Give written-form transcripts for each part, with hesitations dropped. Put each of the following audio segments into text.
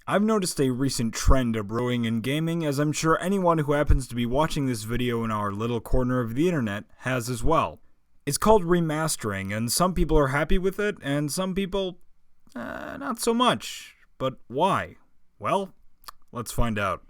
I've noticed a recent trend brewing in gaming, as I'm sure anyone who happens to be watching this video in our little corner of the internet has as well. It's called remastering, and some people are happy with it, and some people, not so much. But why? Well, let's find out.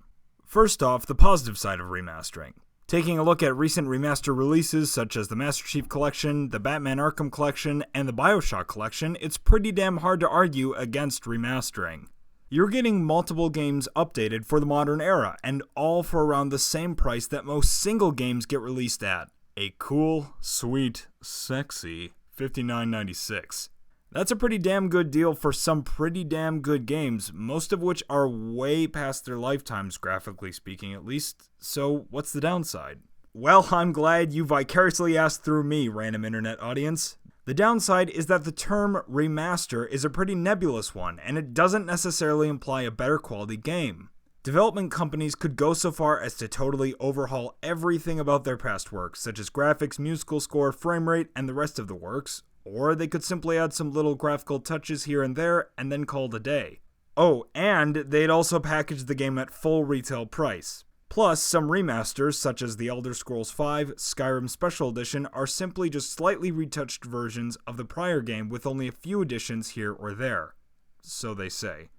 First off, the positive side of remastering. Taking a look at recent remaster releases such as the Master Chief Collection, the Batman Arkham Collection, and the Bioshock Collection, it's pretty damn hard to argue against remastering. You're getting multiple games updated for the modern era, and all for around the same price that most single games get released at. A cool, sweet, sexy $59.96. That's a pretty damn good deal for some pretty damn good games, most of which are way past their lifetimes, graphically speaking at least. So what's the downside? Well, I'm glad you vicariously asked through me, random internet audience. The downside is that the term remaster is a pretty nebulous one, and it doesn't necessarily imply a better quality game. Development companies could go so far as to totally overhaul everything about their past works, such as graphics, musical score, frame rate, and the rest of the works, or they could simply add some little graphical touches here and there, and then call it a day. Oh, and they'd also package the game at full retail price. Plus, some remasters, such as the Elder Scrolls V Skyrim Special Edition, are simply just slightly retouched versions of the prior game with only a few additions here or there. So they say.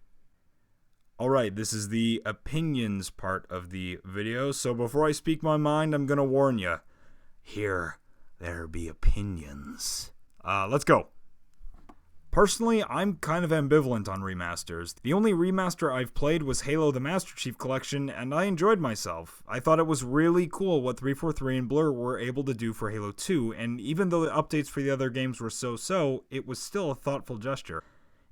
Alright, this is the opinions part of the video, so before I speak my mind, I'm gonna warn you. Here, there be opinions. Let's go. Personally, I'm kind of ambivalent on remasters. The only remaster I've played was Halo the Master Chief Collection, and I enjoyed myself. I thought it was really cool what 343 and Blur were able to do for Halo 2, and even though the updates for the other games were so-so, it was still a thoughtful gesture.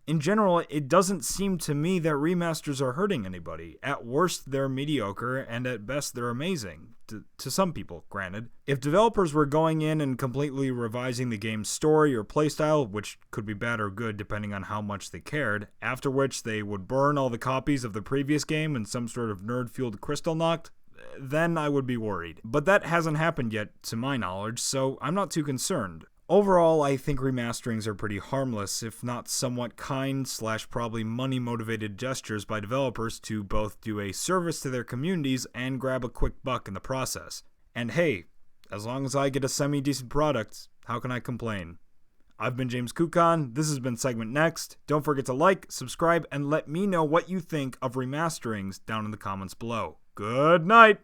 In general, it doesn't seem to me that remasters are hurting anybody. At worst, they're mediocre, and at best, they're amazing. To some people, granted. If developers were going in and completely revising the game's story or playstyle, which could be bad or good depending on how much they cared, after which they would burn all the copies of the previous game in some sort of nerd-fueled crystal knocked, then I would be worried. But that hasn't happened yet, to my knowledge, so I'm not too concerned. Overall, I think remasterings are pretty harmless, if not somewhat kind / probably money-motivated gestures by developers to both do a service to their communities and grab a quick buck in the process. And hey, as long as I get a semi-decent product, how can I complain? I've been James Kukan, this has been Segment Next. Don't forget to like, subscribe, and let me know what you think of remasterings down in the comments below. Good night!